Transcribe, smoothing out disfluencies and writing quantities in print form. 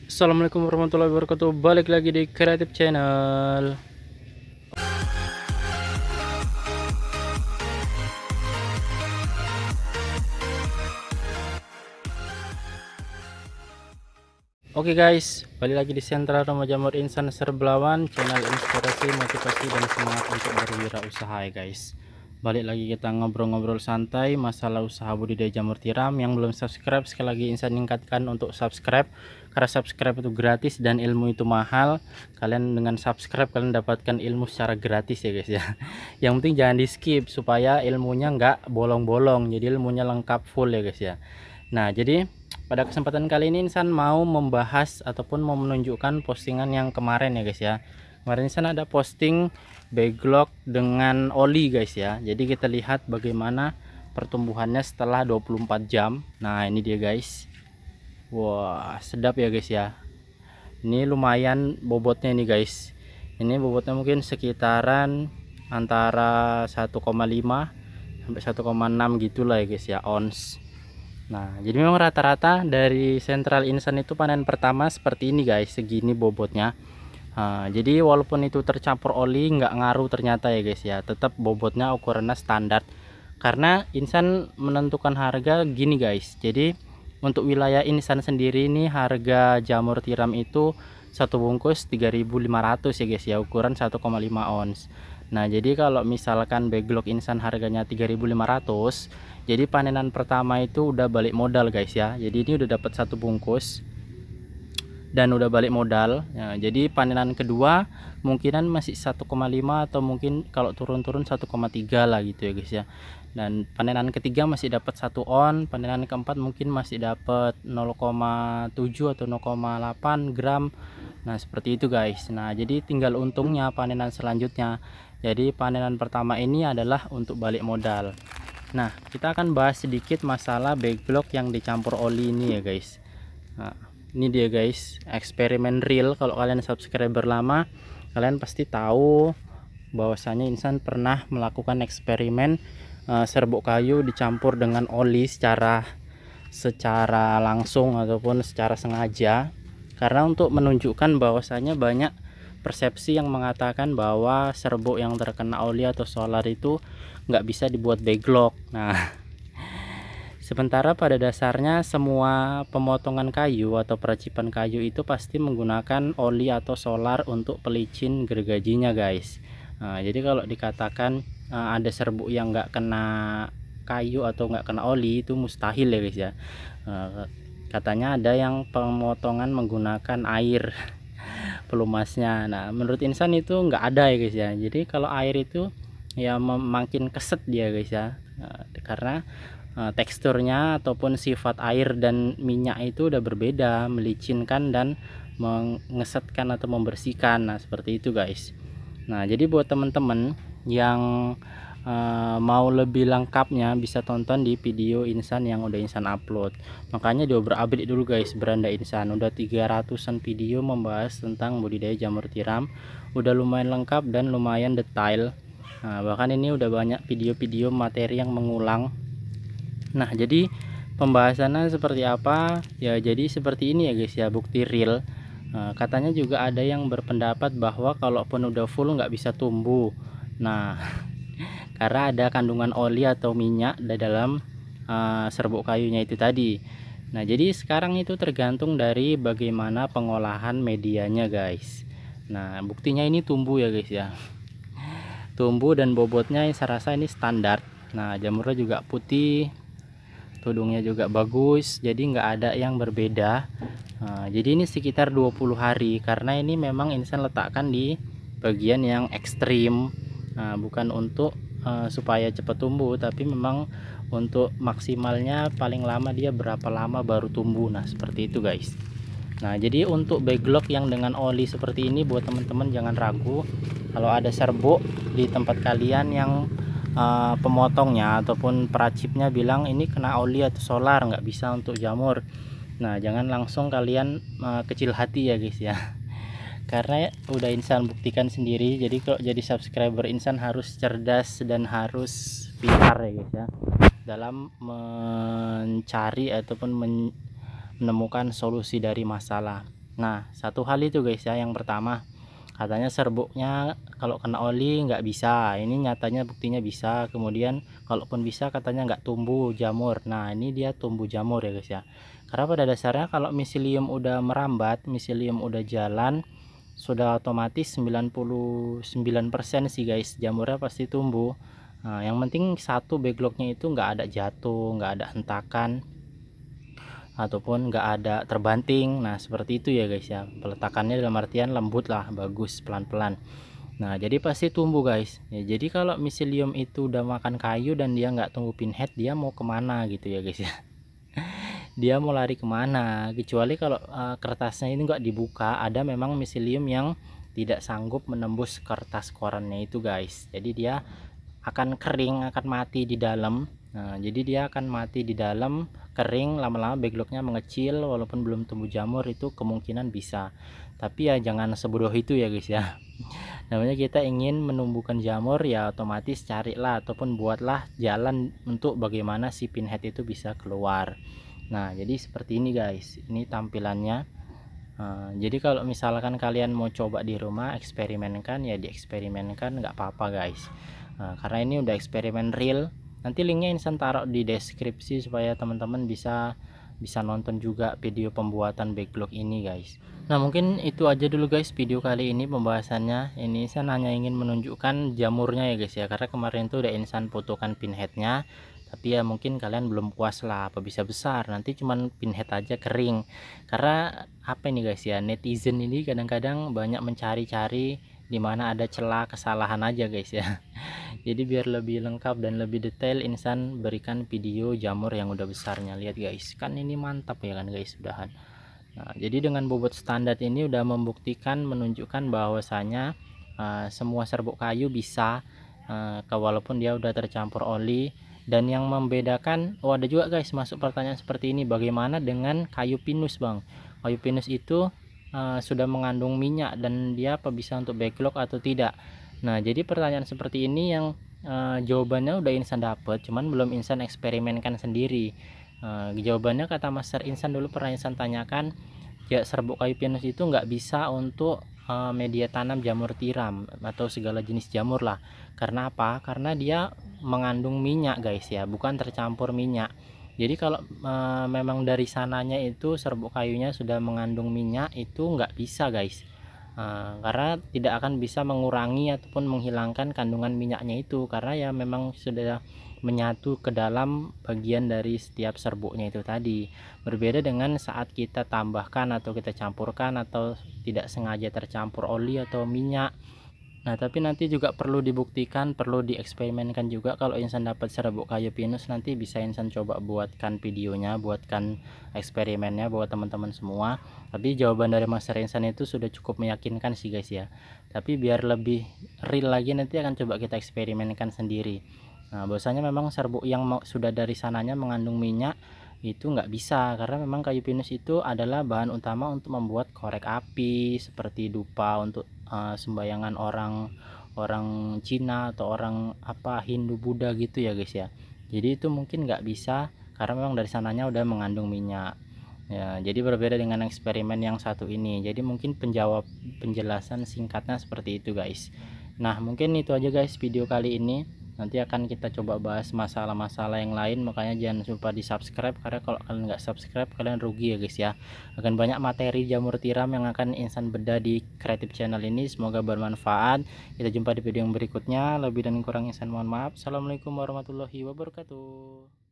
Assalamualaikum warahmatullahi wabarakatuh. Balik lagi di Kreatif Channel. Oke guys, balik lagi di Sentra Roma Jamur Insan Serbelawan, channel inspirasi, motivasi, dan semangat untuk berwirausaha ya guys. Balik lagi kita ngobrol-ngobrol santai masalah usaha budidaya jamur tiram. Yang belum subscribe, sekali lagi Insan ingatkan untuk subscribe, karena subscribe itu gratis dan ilmu itu mahal. Kalian dengan subscribe kalian dapatkan ilmu secara gratis ya guys ya. Yang penting jangan di skip supaya ilmunya nggak bolong-bolong, jadi ilmunya lengkap full ya guys ya. Nah, jadi pada kesempatan kali ini Insan mau membahas ataupun mau menunjukkan postingan yang kemarin ya guys ya. Kemarin Insan ada posting backlog dengan oli guys ya. Jadi kita lihat bagaimana pertumbuhannya setelah 24 jam. Nah, ini dia guys. Wah, sedap ya guys ya. Ini lumayan bobotnya ini guys. Ini bobotnya mungkin sekitaran antara 1,5 sampai 1,6 gitulah ya guys ya, ons. Nah, jadi memang rata-rata dari Sentral Insan itu panen pertama seperti ini guys, segini bobotnya. Nah, jadi walaupun itu tercampur oli nggak ngaruh ternyata ya guys ya, tetap bobotnya ukurannya standar. Karena Insan menentukan harga gini guys. Jadi untuk wilayah Insan sendiri ini harga jamur tiram itu satu bungkus 3.500 ya guys ya, ukuran 1,5 ons. Nah, jadi kalau misalkan backlog Insan harganya 3.500, jadi panenan pertama itu udah balik modal guys ya. Jadi ini udah dapat satu bungkus dan udah balik modal. Nah, jadi panenan kedua mungkinan masih 1,5 atau mungkin kalau turun-turun 1,3 lah gitu ya guys ya. Dan panenan ketiga masih dapat 1 on, panenan keempat mungkin masih dapat 0,7 atau 0,8 gram. Nah, seperti itu guys. Nah, jadi tinggal untungnya panenan selanjutnya. Jadi panenan pertama ini adalah untuk balik modal. Nah, kita akan bahas sedikit masalah backlog yang dicampur oli ini ya guys. Nah, ini dia guys, eksperimen real. Kalau kalian subscriber lama, kalian pasti tahu bahwasanya Insan pernah melakukan eksperimen serbuk kayu dicampur dengan oli secara langsung ataupun secara sengaja, karena untuk menunjukkan bahwasanya banyak persepsi yang mengatakan bahwa serbuk yang terkena oli atau solar itu nggak bisa dibuat backlog. Nah, sementara pada dasarnya semua pemotongan kayu atau peracipan kayu itu pasti menggunakan oli atau solar untuk pelicin gergajinya guys. Nah, jadi kalau dikatakan ada serbuk yang nggak kena kayu atau nggak kena oli, itu mustahil ya guys ya. Katanya ada yang pemotongan menggunakan air pelumasnya. Nah, menurut Insan itu nggak ada ya guys ya. Jadi kalau air itu ya makin keset dia guys ya, karena teksturnya ataupun sifat air dan minyak itu udah berbeda, melicinkan dan mengesetkan atau membersihkan. Nah, seperti itu guys. Nah, jadi buat teman-teman yang mau lebih lengkapnya bisa tonton di video Insan yang udah Insan upload. Makanya diobrak-abrik dulu guys beranda Insan, udah 300-an video membahas tentang budidaya jamur tiram, udah lumayan lengkap dan lumayan detail. Nah, bahkan ini udah banyak video-video materi yang mengulang. Nah, jadi pembahasannya seperti apa ya, jadi seperti ini ya guys ya, bukti real. Katanya juga ada yang berpendapat bahwa kalaupun udah full nggak bisa tumbuh. Nah, karena ada kandungan oli atau minyak di dalam serbuk kayunya itu tadi. Nah, jadi sekarang itu tergantung dari bagaimana pengolahan medianya guys. Nah, buktinya ini tumbuh ya guys ya, tumbuh dan bobotnya saya rasa ini standar. Nah, jamurnya juga putih, tudungnya juga bagus, jadi nggak ada yang berbeda. Nah, jadi ini sekitar 20 hari, karena ini memang Insan letakkan di bagian yang ekstrim. Nah, bukan untuk supaya cepat tumbuh, tapi memang untuk maksimalnya paling lama dia berapa lama baru tumbuh. Nah, seperti itu guys. Nah, jadi untuk backlog yang dengan oli seperti ini, buat teman-teman jangan ragu. Kalau ada serbuk di tempat kalian yang pemotongnya ataupun peracipnya bilang ini kena oli atau solar, nggak bisa untuk jamur, nah jangan langsung kalian kecil hati ya guys ya. Karena udah Insan buktikan sendiri. Jadi kalau jadi subscriber Insan harus cerdas dan harus pintar ya guys ya, dalam mencari ataupun menemukan solusi dari masalah. Nah, satu hal itu guys ya, yang pertama katanya serbuknya kalau kena oli nggak bisa, ini nyatanya buktinya bisa. Kemudian kalaupun bisa katanya nggak tumbuh jamur. Nah, ini dia tumbuh jamur ya guys ya, karena pada dasarnya kalau miselium udah merambat, miselium udah jalan, sudah otomatis 99% sih guys jamurnya pasti tumbuh. Nah, yang penting satu backlognya itu nggak ada jatuh, nggak ada hentakan, ataupun nggak ada terbanting. Nah seperti itu ya guys ya, peletakannya dalam artian lembut lah, bagus, pelan-pelan. Nah jadi pasti tumbuh guys ya. Jadi kalau miselium itu udah makan kayu dan dia nggak tumbuh pinhead, dia mau kemana gitu ya guys ya. Dia mau lari kemana, kecuali kalau kertasnya ini nggak dibuka, ada memang miselium yang tidak sanggup menembus kertas korannya itu guys. Jadi dia akan kering, akan mati di dalam. Nah, jadi dia akan mati di dalam, kering, lama-lama backlognya mengecil, walaupun belum tumbuh jamur itu kemungkinan bisa. Tapi ya jangan sebodoh itu ya guys ya. Namanya kita ingin menumbuhkan jamur ya otomatis carilah ataupun buatlah jalan untuk bagaimana si pinhead itu bisa keluar. Nah, jadi seperti ini guys. Ini tampilannya. Jadi kalau misalkan kalian mau coba di rumah, eksperimenkan ya, dieksperimenkan, nggak apa-apa guys. Karena ini udah eksperimen real. Nanti linknya Insan taruh di deskripsi supaya teman-teman bisa nonton juga video pembuatan backlog ini guys. Nah mungkin itu aja dulu guys video kali ini pembahasannya. Ini saya hanya ingin menunjukkan jamurnya ya guys ya, karena kemarin tuh udah Insan fotokan pinheadnya, tapi ya mungkin kalian belum puas lah, apa bisa besar, nanti cuman pinhead aja kering. Karena apa ini guys ya, netizen ini kadang-kadang banyak mencari-cari dimana ada celah kesalahan aja guys ya. Jadi biar lebih lengkap dan lebih detail, Insan berikan video jamur yang udah besarnya. Lihat guys, kan ini mantap ya kan guys, udahan. Nah, jadi dengan bobot standar ini udah membuktikan, menunjukkan bahwasanya semua serbuk kayu bisa, walaupun dia udah tercampur oli. Dan yang membedakan, ada juga guys masuk pertanyaan seperti ini, bagaimana dengan kayu pinus bang? Kayu pinus itu sudah mengandung minyak dan dia apa bisa untuk backlog atau tidak? Nah jadi pertanyaan seperti ini yang jawabannya udah Insan dapat, cuman belum Insan eksperimenkan sendiri. Jawabannya kata Master Insan dulu pernah Insan tanyakan, ya serbuk kayu pinus itu nggak bisa untuk media tanam jamur tiram atau segala jenis jamur lah. Karena apa? Karena dia mengandung minyak guys ya, bukan tercampur minyak. Jadi kalau memang dari sananya itu serbuk kayunya sudah mengandung minyak, itu nggak bisa guys. Karena tidak akan bisa mengurangi ataupun menghilangkan kandungan minyaknya itu, karena ya memang sudah menyatu ke dalam bagian dari setiap serbuknya itu tadi. Berbeda dengan saat kita tambahkan atau kita campurkan atau tidak sengaja tercampur oli atau minyak. Nah tapi nanti juga perlu dibuktikan, perlu dieksperimenkan juga. Kalau Insan dapat serbuk kayu pinus, nanti bisa Insan coba buatkan videonya, buatkan eksperimennya buat teman-teman semua. Tapi jawaban dari Master Insan itu sudah cukup meyakinkan sih guys ya. Tapi biar lebih real lagi, nanti akan coba kita eksperimenkan sendiri. Nah bahwasanya memang serbuk yang sudah dari sananya mengandung minyak itu nggak bisa, karena memang kayu pinus itu adalah bahan utama untuk membuat korek api seperti dupa untuk sembayangan orang Cina atau orang apa Hindu Buddha gitu ya guys ya. Jadi itu mungkin nggak bisa karena memang dari sananya udah mengandung minyak ya. Jadi berbeda dengan eksperimen yang satu ini. Jadi mungkin penjelasan singkatnya seperti itu guys. Nah mungkin itu aja guys video kali ini. Nanti akan kita coba bahas masalah-masalah yang lain, makanya jangan lupa di subscribe, karena kalau kalian nggak subscribe kalian rugi ya guys ya. Akan banyak materi jamur tiram yang akan Insan bedah di kreatif channel ini, semoga bermanfaat. Kita jumpa di video yang berikutnya. Lebih dan kurang Insan mohon maaf. Assalamualaikum warahmatullahi wabarakatuh.